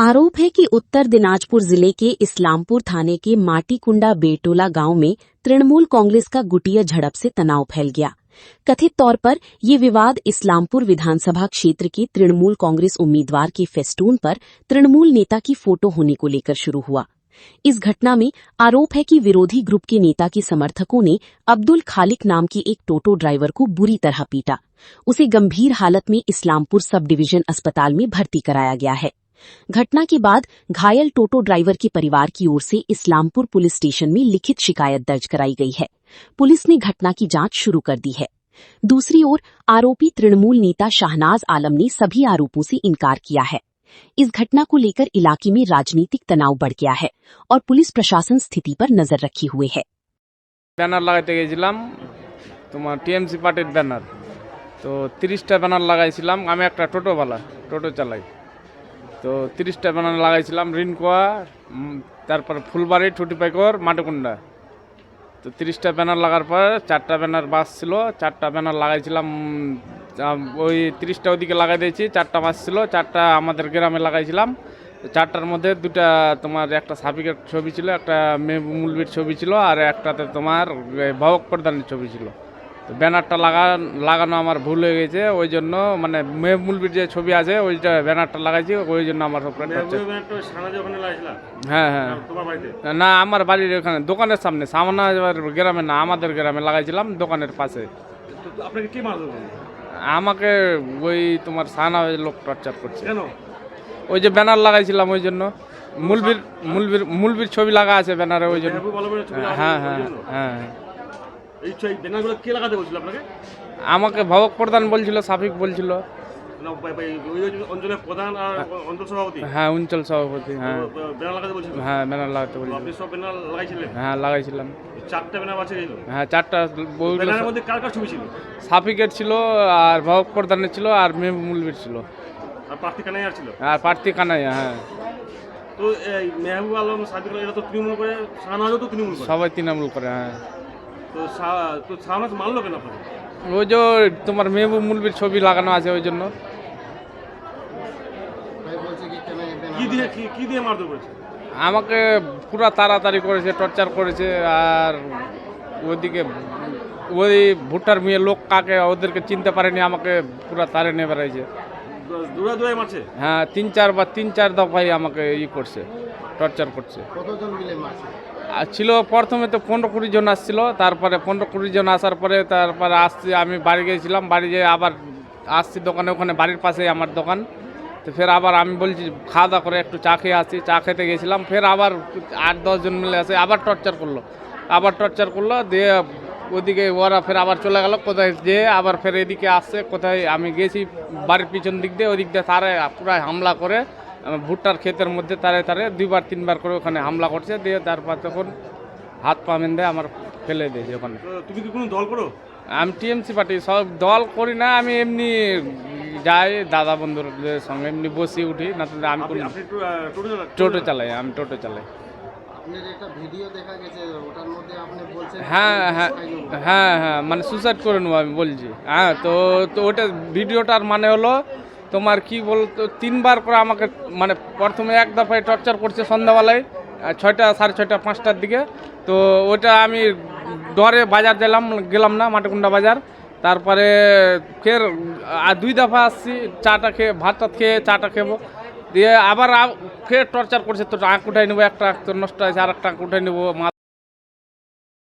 आरोप है कि उत्तर दिनाजपुर जिले के इस्लामपुर थाने के माटीकुंडा बेटोला गांव में तृणमूल कांग्रेस का गुटिया झड़प से तनाव फैल गया। कथित तौर पर ये विवाद इस्लामपुर विधानसभा क्षेत्र के तृणमूल कांग्रेस उम्मीदवार के फेस्टून पर तृणमूल नेता की फोटो होने को लेकर शुरू हुआ। इस घटना में आरोप है कि विरोधी ग्रुप के नेता के समर्थकों ने अब्दुल खालिक नाम के एक टोटो ड्राइवर को बुरी तरह पीटा। उसे गंभीर हालत में इस्लामपुर सब डिवीजन अस्पताल में भर्ती कराया गया है। घटना के बाद घायल टोटो ड्राइवर के परिवार की ओर से इस्लामपुर पुलिस स्टेशन में लिखित शिकायत दर्ज कराई गई है। पुलिस ने घटना की जांच शुरू कर दी है। दूसरी ओर आरोपी तृणमूल नेता शाहनाज आलम ने सभी आरोपों से इनकार किया है। इस घटना को लेकर इलाके में राजनीतिक तनाव बढ़ गया है और पुलिस प्रशासन स्थिति पर नजर रखे हुए है। ব্যানার লাগাইতে গেছিলাম তোমার টিএমসি পার্টির ব্যানার, তো 30টা ব্যানার লাগাইছিলাম। আমি একটা টোটো চালাই, তো 30টা ব্যানার লাগাইছিলাম রিনকোয়া, তারপর ফুলবাড়ি, টুটিপাইকর, মাটিকুন্ডা। তো 30টা ব্যানার লাগার পর 4টা ব্যানার বাস ছিল, 4টা ব্যানার লাগাইছিলাম। ওই 30টা ওদিকে লাগাই দিয়েছি, 4টা বাস ছিল, 4টা আমাদের গ্রামে লাগাইছিলাম। 4টার মধ্যে দুটা তোমার একটা সাফিকের ছবি ছিল, একটা মেহবুবুলবির ছবি ছিল, আর একটাতে তোমার ভাবক প্রধানের ছবি ছিল। তো ব্যানারটা লাগানো আমার ভুল হয়ে গেছে, ওই জন্য মানে মেহবুবুলবির যে ছবি আছে ওইটা ব্যানারটা লাগাইছি, ওই জন্য আমার হ্যাঁ না আমার বাড়ির ওখানে দোকানের সামনে, সামনা গ্রামে না, আমাদের গ্রামে লাগাইছিলাম দোকানের পাশে। আমাকে ওই তোমার সানা লোক টর্চার করছে, ওই যে ব্যানার লাগাইছিলাম ওই জন্য। মুলবির ছবি লাগা আছে ব্যানারে, ওই জন্য। হ্যাঁ হ্যাঁ হ্যাঁ আমাকে ভাবক প্রধান বলছিল, সাফিক বলছিল। হ্যাঁ অঞ্চল সভাপতি। হ্যাঁ হ্যাঁ ব্যানার লাগাতে বলছিল। হ্যাঁ লাগাইছিলাম। হ্যাঁ 4টা। সাফিকের ছিল, আর ভাবক প্রধানের ছিল, আর মেহবুবুলবির ছিল, আর প্রার্থী কানাইয়া। হ্যাঁ তো এই মেহবুব আলম, সাদিক আলম, এরা তো তৃণমূল করে, শাহনাজও তো তৃণমূল করে, সবাই তৃণমূল করে। হ্যাঁ তো শাহনাজ মানলো কেন আপনাকে? ওই যে তোমার মেহবুবুলবির ছবি লাগানো আছে ওই জন্য। কি দিয়ে মারধর করেছে? আমাকে পুরা তাড়াতাড়ি করেছে, টর্চার করেছে। আর ওইদিকে ওই ভুট্টার মেয়ে লোক কাকে ওদেরকে চিনতে পারেনি, আমাকে পুরা তারে নিয়ে বেড়াইছে। হ্যাঁ 3-4 দফাই আমাকে করছে, টর্চার করছে। আর ছিল প্রথমে তো 15-20 জন আসছিল, তারপরে 15-20 জন আসার পরে তারপরে আসছি, আমি বাড়ি গিয়েছিলাম। বাড়ি যেয়ে আবার আসছি দোকানে, ওখানে বাড়ির পাশেই আমার দোকান। তো ফের আবার আমি বলছি খাওয়া দাওয়া করে একটু চা খেয়ে আসছি, চা খেতে গেছিলাম। ফের আবার 8-10 জন মিলে আসে, আবার টর্চার করলো। দিয়ে ওদিকে ওরা ফের আবার চলে গেল কোথায়, যে আবার ফের এদিকে আসছে কোথায়। আমি গেছি বাড়ির পিছন দিক দিয়ে, ওদিক দিয়ে তারে পুরো হামলা করে ভুট্টার ক্ষেতের মধ্যে তারে 2-3 বার করে ওখানে হামলা করছে। দিয়ে তারপর তখন হাত পা বেঁধে আমার ফেলে দিয়েছে ওখানে। তুমি কি কোনো দল করো? আমি টিএমসি পার্টি, সব দল করি না। আমি এমনি যাই দাদা বন্ধুদের সঙ্গে, এমনি বসি উঠি না। আমি টোটো চালাই, আমি টোটো চালাই। হ্যাঁ হ্যাঁ হ্যাঁ হ্যাঁ মানে সুসাইড করে নেবো আমি বলছি। হ্যাঁ তো ওটা ভিডিওটার মানে হলো তোমার কি বলতো, 3 বার করে আমাকে মানে প্রথমে এক দফায় টর্চার করছে সন্ধ্যাবেলায় 6টা, 6:30, 5টার দিকে। তো ওটা আমি ডরে বাজার গেলাম না, মাটিকুন্ডা বাজার। তারপরে ফের 2 দফা আসছি, চাটা খেয়ে ভাতটা খেয়ে চাটা খেবো। দিয়ে আবার ফের টর্চার করছে, তো আঁক উঠাই নেবো, একটা আঁক তো নষ্ট হয়েছে, আর একটা আঁক উঠাই নেবো,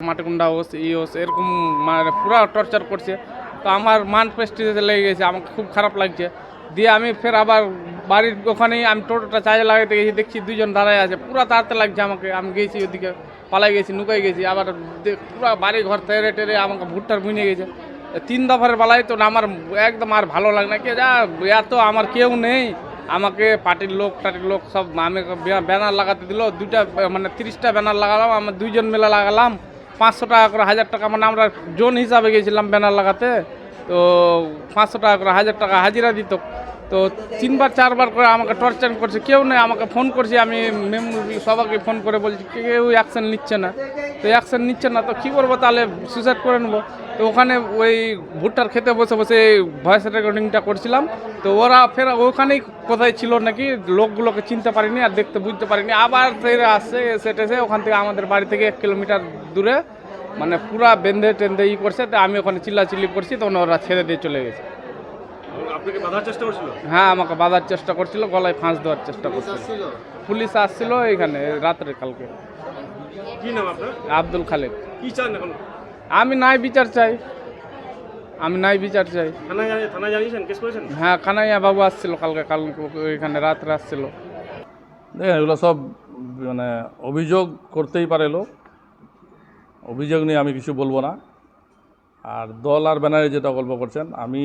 মাটিকুন্ডা হোস এরকম মানে পুরো টর্চার করছে। তো আমার মান প্রেস্টিজে লেগে গেছে, আমাকে খুব খারাপ লাগছে। দিয়ে আমি ফের আবার বাড়ির ওখানেই আমি টোটোটা চার্জে লাগাইতে গেছি, দেখছি 2 জন দাঁড়ায় আছে, পুরো তাড়াতে লাগছে আমাকে। আমি গেছি ওদিকে, পালাই গেছি, নুকাই গেছি। আবার পুরো বাড়ি ঘর টেরে আমাকে ভুট্টার বুনে গেছে। 3 দফার বেলায় তো আমার একদম আর ভালো লাগে না, কে যা এত আমার কেউ নেই। আমাকে পার্টির লোক সব আমি ব্যানার লাগাতে দিল, 2টা মানে 30টা ব্যানার লাগালাম, আমার 2 জন মিলে লাগালাম। 500 টাকা করে, 1000 টাকা, মানে আমরা জোন হিসাবে গেছিলাম ব্যানার লাগাতে। তো 500 টাকা করে, 1000 টাকা হাজিরা দিত। তো 3-4 বার করে আমাকে টর্চার করছে, কেউ নেই। আমাকে ফোন করছি আমি, সবাইকে ফোন করে বলছি, কেউ অ্যাকশন নিচ্ছে না। তো অ্যাকশন নিচ্ছে না, তো কী করবো, তাহলে সুসাইড করে নেবো। তো ওখানে ওই ভুট্টার খেতে বসে বসে ভয়েস রেকর্ডিংটা করছিলাম। তো ওরা ফের ওখানেই কোথায় ছিল নাকি, লোকগুলোকে চিনতে পারিনি আর দেখতে বুঝতে পারিনি, আবার ফের আসছে এসে টেসে ওখান থেকে আমাদের বাড়ি থেকে 1 কিলোমিটার দূরে মানে পুরা বেঁধে টেঁধে করছে। তো আমি ওখানে চিল্লাচিল্লি করছি, তখন ওরা ছেড়ে দিয়ে চলে গেছে। আপনাকে বাধার চেষ্টা করছিল? হ্যাঁ, আমাকে বাঁধার চেষ্টা করছিল, গলায় ফাঁস দেওয়ার চেষ্টা করছিল। পুলিশ আসছিল এখানে রাত্রে কালকে। কি নাম আপনার? আব্দুল খালেক। কি চান এখন? আমি ন্যায় বিচার চাই, আমি ন্যায় বিচার চাই। থানায় জানিয়েছেন, কেস করেছেন? হ্যাঁ, কানাইয়া বাবু আসছিল কালকে এখানে রাত্রে আসছিল। দেখেন, এগুলো সব মানে অভিযোগ করতেই পারে লোক, অভিযোগ নিয়ে আমি কিছু বলবো না। আর দল আর ব্যানারে যেটা গল্প করছেন, আমি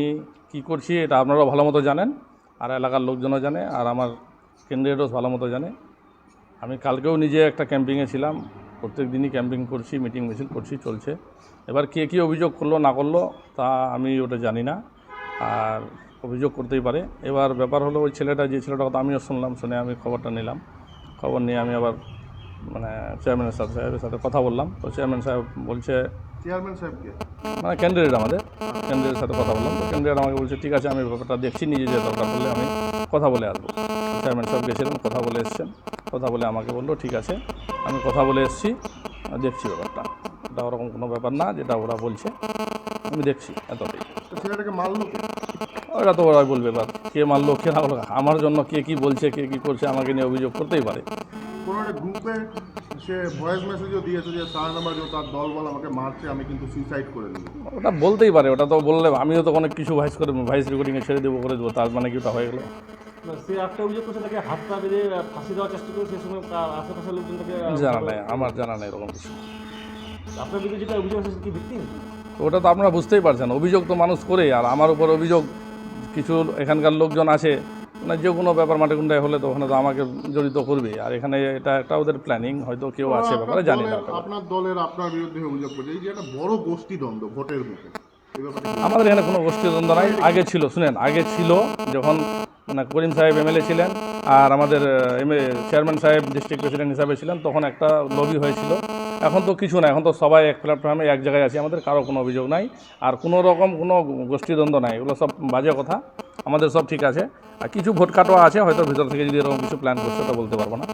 কি করছি এটা আপনারাও ভালো মতো জানেন, আর এলাকার লোকজনও জানে, আর আমার ক্যান্ডিডেটও ভালো মতো জানে। আমি কালকেও নিজে একটা ক্যাম্পিংয়ে ছিলাম, প্রত্যেক দিনই ক্যাম্পিং করছি, মিটিং মিছিল করছি, চলছে। এবার কে কী অভিযোগ করলো না করলো তা আমি ওটা জানি না, আর অভিযোগ করতেই পারে। এবার ব্যাপার হলো ওই ছেলেটা, যে ছেলেটার কথা আমিও শুনলাম, শুনে আমি খবরটা নিলাম। খবর নিয়ে আমি আবার মানে চেয়ারম্যান সাহেবের সাথে কথা বললাম। তো চেয়ারম্যান সাহেব বলছে, চেয়ারম্যান সাহেবকে মানে ক্যান্ডিডেট, আমাদের ক্যান্ডিডেটের সাথে কথা বললাম। তো ক্যান্ডিডেট আমাকে বলছে ঠিক আছে, আমি ব্যাপারটা দেখছি, নিজে যে দরকার পড়লে আমি কথা বলে আসবো। চেয়ারম্যান সাহেব গেছিলেন, কথা বলে এসছেন, কথা বলে আমাকে বললো ঠিক আছে, আমি কথা বলে এসছি, দেখছি ব্যাপারটা, এটা ওরকম কোনো ব্যাপার না যেটা ওরা বলছে, আমি দেখছি এতটাই। তো ছেলেটাকে মারলো কে? ওরা তো ওরাই বলবে, এবার কে মারলো কে না, আমার জন্য কে কী বলছে, কে কী করছে, আমাকে নিয়ে অভিযোগ করতেই পারে। কোনো একটা গ্রুপে সে ভয়েস মেসেজও দিয়েছে যে 4 নম্বর যে তার দল বল আমাকে মারছে, আমি কিন্তু সুইসাইড করে নেব। ওটা বলতেই পারে, ওটা তো বললে আমিও তো অনেক কিছু ভয়েস রেকর্ডিংয়ে ছেড়ে দেবো, করে দেবো, তার মানে কি ওটা হয়ে গেলো? সে একটা অভিযোগ করছে, তাকে হাত পা বেঁধে ফাঁসি দেওয়ার চেষ্টা করে, সেই সময় আশেপাশের লোকজন তাকে জানা নেই, আমার জানা নেই এরকম কিছু। আপনার বিরুদ্ধে যেটা অভিযোগ আছে কি ভিত্তি? তো ওটা তো আপনারা বুঝতেই পারছেন, অভিযোগ তো মানুষ করে, আর আমার উপর অভিযোগ কিছু এখানকার লোকজন আছে, মানে যে কোনো ব্যাপার মাটিকুন্ডায় হলে তো ওখানে তো আমাকে জড়িত করবে, আর এখানে এটা একটা ওদের প্ল্যানিং, হয়তো কেউ আছে ব্যাপারে জানি না। আপনার দলের আপনার বিরুদ্ধে অভিযোগ করছে এই যে একটা বড় গোষ্ঠী দ্বন্দ্ব ভোটের মুখে, এই ব্যাপারে আমাদের এখানে কোনো গোষ্ঠীদ্বন্দ্ব নাই, আগে ছিল, শুনেন, আগে ছিল যখন মানে করিম সাহেব এমএলএ ছিলেন আর আমাদের চেয়ারম্যান সাহেব ডিস্ট্রিক্ট প্রেসিডেন্ট হিসাবে ছিলেন, তখন একটা লবি হয়েছিল। এখন তো কিছু না, এখন তো সবাই এক প্ল্যাটফর্মে এক জায়গায় আছি, আমাদের কারো কোনো অভিযোগ নাই, আর কোনো রকম কোনো গোষ্ঠীদ্বন্দ্ব নাই, এগুলো সব বাজে কথা, আমাদের সব ঠিক আছে। আর কিছু ভোট কাটোয়া আছে, হয়তো ভিতর থেকে যদি এরকম কিছু প্ল্যান করছে ওটা বলতে পারবো না।